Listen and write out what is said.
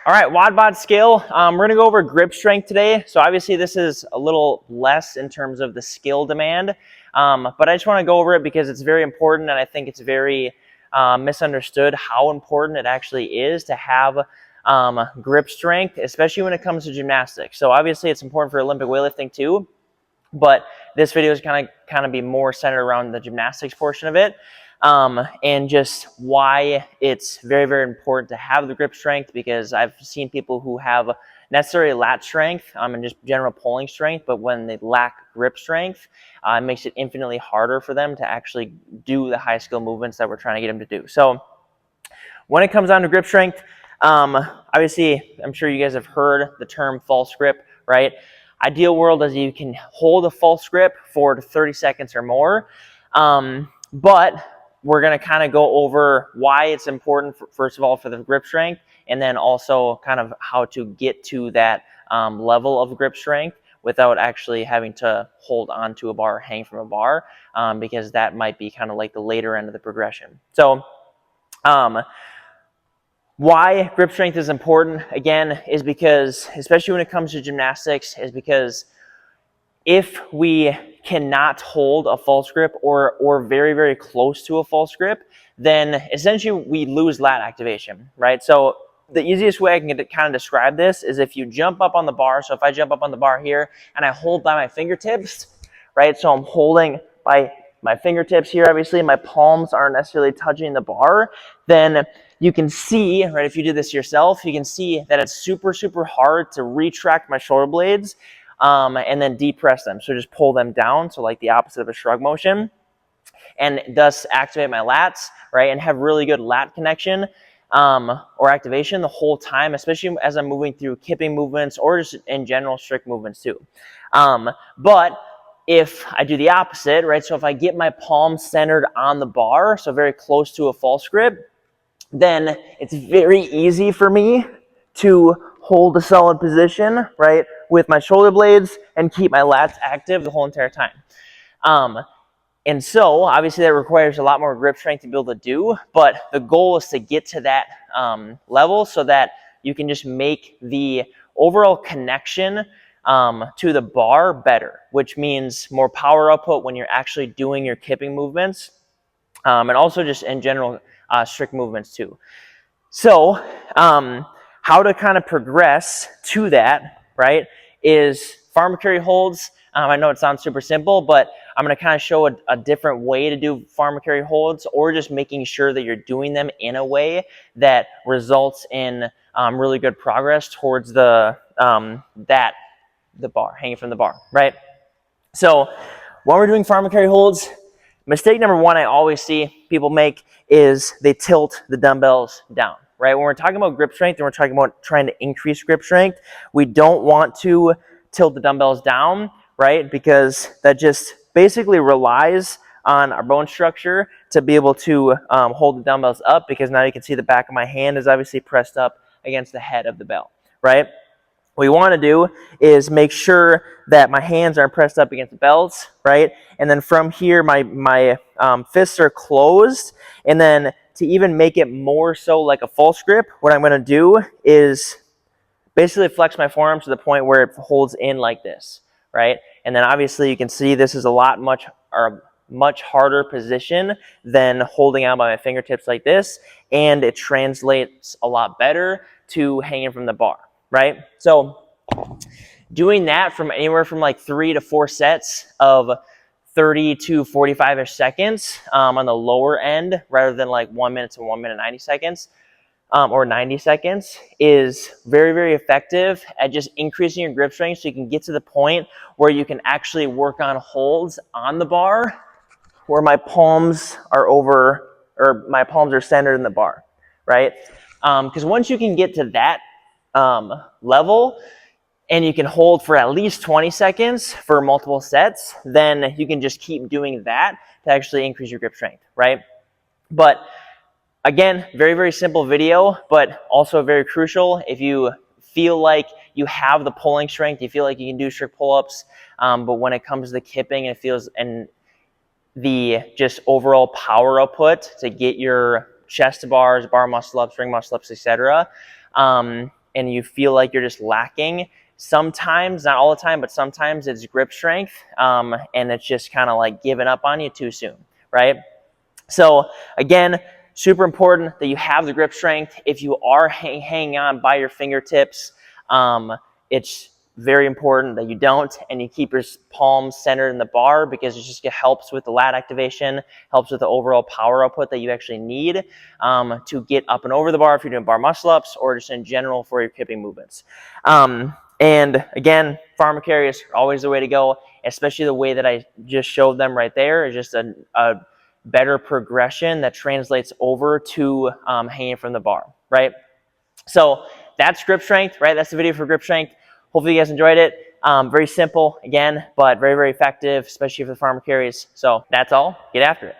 All right, WOD BOD scale. We're gonna go over grip strength today. So obviously this is a little less in terms of the skill demand, but I just wanna go over it because it's very important and I think it's very misunderstood how important it actually is to have grip strength, especially when it comes to gymnastics. So obviously it's important for Olympic weightlifting too, but this video is kind of be more centered around the gymnastics portion of it. And just why it's very, very important to have the grip strength, because I've seen people who have necessarily lat strength and just general pulling strength, but when they lack grip strength, it makes it infinitely harder for them to actually do the high skill movements that we're trying to get them to do. So when it comes down to grip strength, obviously, I'm sure you guys have heard the term false grip, right? Ideal world is you can hold a false grip for 30 seconds or more, but we're going to kind of go over why it's important, first of all, for the grip strength, and then also kind of how to get to that level of grip strength without actually having to hold onto a bar or hang from a bar, because that might be kind of like the later end of the progression. So why grip strength is important, again, is because, especially when it comes to gymnastics, is because if we cannot hold a false grip or very, very close to a false grip, then essentially we lose lat activation, right? So the easiest way I can kind of describe this is if you jump up on the bar. So if I jump up on the bar here and I hold by my fingertips, right? So I'm holding by my fingertips here, obviously my palms aren't necessarily touching the bar, then you can see, right, if you do this yourself, you can see that it's super, super hard to retract my shoulder blades and then depress them. So just pull them down, so like the opposite of a shrug motion, and thus activate my lats, right, and have really good lat connection or activation the whole time, especially as I'm moving through kipping movements or just in general strict movements too. But if I do the opposite, right, so if I get my palms centered on the bar, so very close to a false grip, then it's very easy for me to hold a solid position, right, with my shoulder blades and keep my lats active the whole entire time. And so obviously that requires a lot more grip strength to be able to do, but the goal is to get to that level so that you can just make the overall connection to the bar better, which means more power output when you're actually doing your kipping movements, and also just in general strict movements too. So how to kind of progress to that, right, is farmer carry holds. I know it sounds super simple, but I'm going to kind of show a different way to do farmer carry holds, or just making sure that you're doing them in a way that results in really good progress towards the bar, hanging from the bar, right? So when we're doing farmer carry holds, mistake number one I always see people make is they tilt the dumbbells down, right? When we're talking about grip strength and we're talking about trying to increase grip strength, we don't want to tilt the dumbbells down, right? Because that just basically relies on our bone structure to be able to hold the dumbbells up, because now you can see the back of my hand is obviously pressed up against the head of the bell, right? What we want to do is make sure that my hands aren't pressed up against the belts, right? And then from here, my fists are closed. And then to even make it more so like a false grip, what I'm going to do is basically flex my forearm to the point where it holds in like this, right? And then obviously you can see this is a much harder position than holding out by my fingertips like this, and it translates a lot better to hanging from the bar, right? So doing that from anywhere from like 3 to 4 sets of 30 to 45-ish seconds on the lower end, rather than like 1 minute to 1 minute 90 seconds or 90 seconds, is very, very effective at just increasing your grip strength, so you can get to the point where you can actually work on holds on the bar where my palms are over, or my palms are centered in the bar, right? Because once you can get to that level and you can hold for at least 20 seconds for multiple sets, then you can just keep doing that to actually increase your grip strength, right? But again, very, very simple video, but also very crucial. If you feel like you have the pulling strength, you feel like you can do strict pull-ups, but when it comes to the kipping, and the just overall power output to get your chest to bars, bar muscle ups, ring muscle ups, etc., and you feel like you're just lacking, sometimes, not all the time, but sometimes it's grip strength, and it's just kind of like giving up on you too soon, right? So again, super important that you have the grip strength. If you are hanging on by your fingertips, it's very important that you don't, and you keep your palms centered in the bar, because it just helps with the lat activation, helps with the overall power output that you actually need to get up and over the bar if you're doing bar muscle ups, or just in general for your kipping movements. And again, farmer carries are always the way to go, especially the way that I just showed them right there is just a better progression that translates over to hanging from the bar, right? So that's grip strength, right? That's the video for grip strength. Hopefully you guys enjoyed it. Very simple, again, but very, very effective, especially for the farmer carries. So that's all. Get after it.